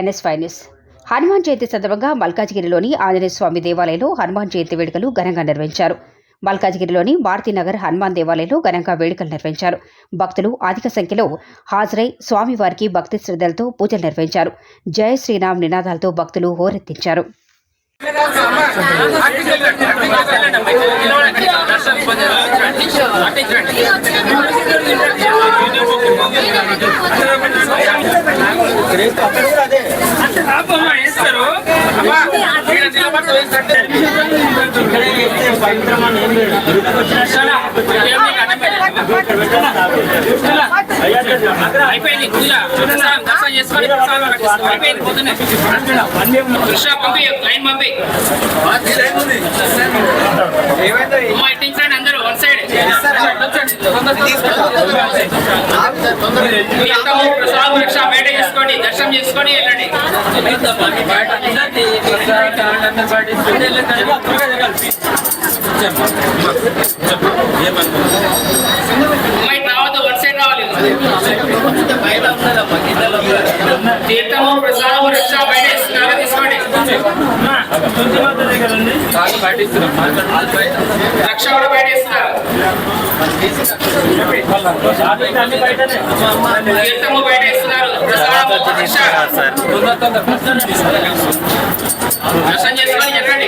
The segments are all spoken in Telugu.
NS ఫైనస్. హనుమాన్ జయంతి సందర్భంగా మల్కాజ్గిరిలోని ఆంజనేయ స్వామి దేవాలయంలో హనుమాన్ జయంతి వేడుకలు ఘనంగా నిర్వహించారు. మల్కాజ్గిరిలోని భారతీనగర్ హనుమాన్ దేవాలయంలో ఘనంగా వేడుకలు నిర్వహించారు. భక్తులు అధిక సంఖ్యలో హాజరై స్వామివారికి భక్తి శ్రద్ధలతో పూజలు నిర్వహించారు. జయ శ్రీరామ్ నినాదాలతో భక్తులు హోరెత్తించారు. అందరూ వన్ సైడ్ రిక్షా బయట చేసుకోండి, దర్శనం చేసుకొని వెళ్ళండి. రావద్దు, వన్ సైడ్ రావాలి. తీర్థము ప్రసాదము రిక్షా బయట తీసుకోండి. రక్ష కూడా బయట ఇస్తారు. తీర్థము బయట ఇస్తున్నారు. ప్రసాదము దర్శనం చేసుకొని చెప్పండి.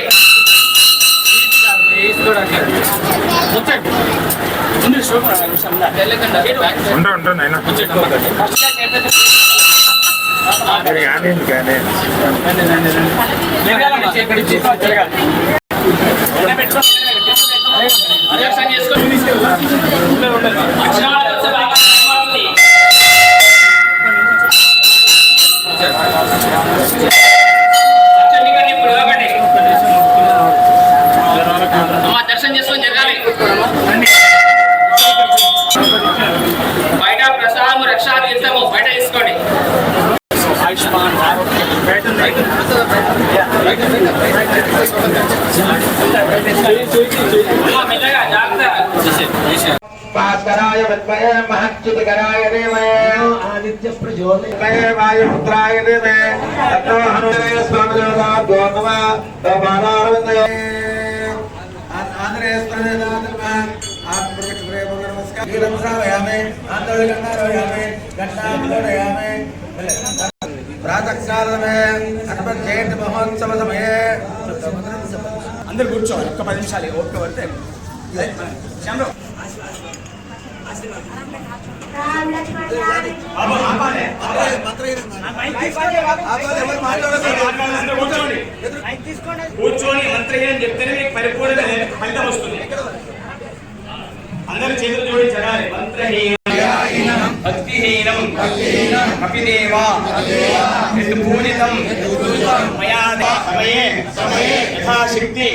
దర్శనం చేసుకొని జరగాలి. బయట ప్రసాదము రక్షా తీర్థము బయట తీసుకోండి. మెల్లగా జాగ్రత్త. భాస్కరాయ విద్మహే మహచ్యుతికరాయ ధీమహి ఆదిత్య ప్రచోదయాయ వాయుపుత్రాయ ధీమహి తన్నో హనుమతే స్వామిదేవతాభ్యో నమః. తమానారవిందయే ఆంధ్రేయ స్వామిదేవతాభ్యో ఆత్మృక్షరే నమస్కారం. శ్రీరంసావయామి ఆంధ్రవికండారయామి గంటాభిలోడయామి. ప్రాతకాలమే హనుమత్ జయంతి మహోత్సవ సమయే అందరు కూర్చోవాలి. ఒక్క 10 నిమిషాలు ఓపిక పడితే కూర్చొని మంత్రహీనం చెప్తేనే మీకు పరిపూర్ణ ఫలితం వస్తుంది. అందరూ చేతులు జోడి చదవాలి. మంత్రహీనం భక్తిహీనం కపిదేవా పూజితం మయా సమయే యథాశక్తి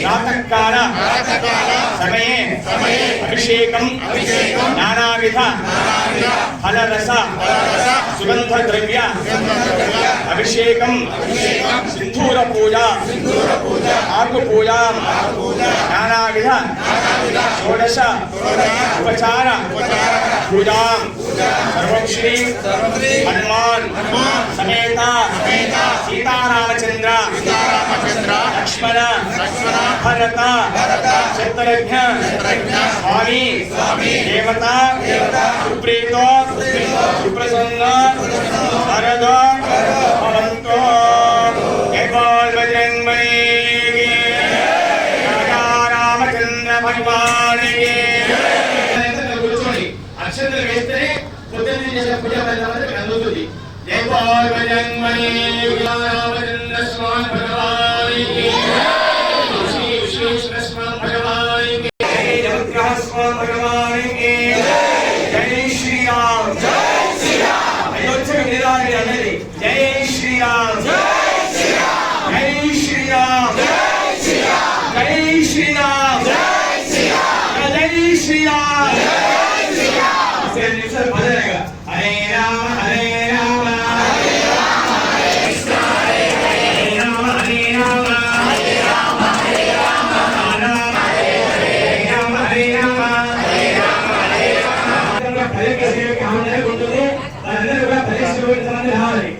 ప్రాతఃకాల సమయే అభిషేకం నానావిధ ఫలరస సుగంధ ద్రవ్య అభిషేకం సింధూర పూజ ఆకు పూజ నానావిధ షోడశ ఉపచార పూజా సర్వం శ్రీ హనుమాన్ సమేత సీతారామచంద్ర లక్ష్మణ భరత శత్రుఘ్న స్వామి దేవత సుప్రీత సుప్రసన్న వరద భవంతో. జై బోల్ బజరంగ్ బలి రామచంద్ర భగవాన్ అక్షంతలు వేస్తేనే పొద్దున్న చేసిన పూజ ఫలితం అందుతుంది. జై బోల్ బజరంగ్ బలి రామచంద్ర స్వామి భగవాన్ శ్రీ విశ్వేశ్వర స్వామి భగవాన్ జై నవగ్రహ స్వామి భగవాన్ జై శ్రీరామ్ అయోధ్య నిరాలి అనేది జై శ్రీరామ్ జై శ్రీరామ్ జై శ్రీరామ్ జై శ్రీరామ్. హరే రామ హరే రామ హరే కృష్ణ హరే రామ హరే రామ హరే రామ హరే రామ రామ హరే రామ హరే రామ హరే రామ. ఫలిత సేవకి ఆనందంగా ఉంటుంది. అందరూ కూడా ఫలిత సేవకి రావాలి.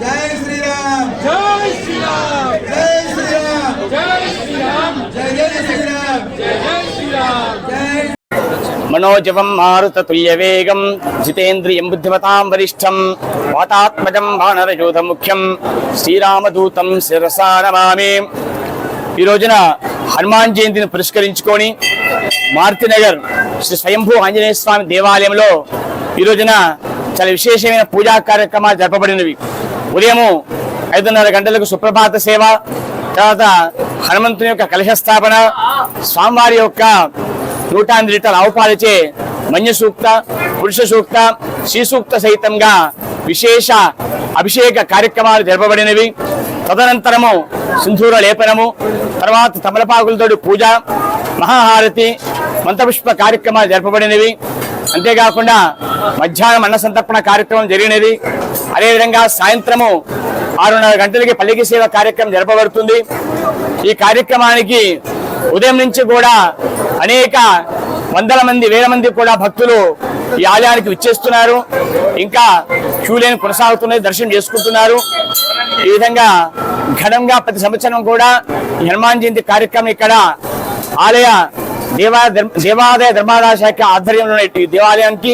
జై శ్రీరామ్ జై శ్రీరామ్ జై శ్రీరామ్ జై శ్రీరామ్ జై జై శ్రీరామ్ జై జై శ్రీరామ్ జై మనోజవం మారుతతుల్యవేగం జితేంద్రియం బుద్ధిమతాం వరిష్టం వాతాత్మజం వానరయూధముఖ్యం శ్రీరామదూతం శిరసా నమామి. ఈ రోజున హనుమాన్ జయంతిని పురస్కరించుకొని మారుతినగర్ శ్రీ స్వయంభూ ఆంజనేయ స్వామి దేవాలయంలో ఈ రోజున చాలా విశేషమైన పూజా కార్యక్రమాలు జరపబడినవి. ఉదయం 5:30 గంటలకు సుప్రభాత సేవ, తర్వాత హనుమంతుని యొక్క కలశ స్థాపన, స్వామివారి యొక్క 108 లీటర్ల ఆవుపాలచే మన్య సూక్త, పురుష సూక్త, శ్రీ సూక్త సహితంగా విశేష అభిషేక కార్యక్రమాలు జరపబడినవి. తదనంతరము సింధూర లేపనము, తర్వాత తమలపాకులతోటి పూజ, మహాహారతి, మంత్రపుష్ప కార్యక్రమాలు జరపబడినవి. అంతేకాకుండా మధ్యాహ్నం అన్న సంతర్పణ కార్యక్రమం జరిగినది. అదేవిధంగా సాయంత్రము 6:30 గంటలకి పల్లకి సేవ కార్యక్రమం జరపబడుతుంది. ఈ కార్యక్రమానికి ఉదయం నుంచి కూడా అనేక వందల మంది, వేల మంది కూడా భక్తులు ఈ ఆలయానికి విచ్చేస్తున్నారు. ఇంకా క్యూ లైన్ కొనసాగుతున్నది, దర్శనం చేసుకుంటున్నారు. ఈ విధంగా ఘనంగా ప్రతి సంవత్సరం కూడా ఈ హనుమాన్ జయంతి కార్యక్రమం ఇక్కడ ఆలయ దేవాదాయ ధర్మాదాయ శాఖ ఆధ్వర్యంలో ఈ దేవాలయానికి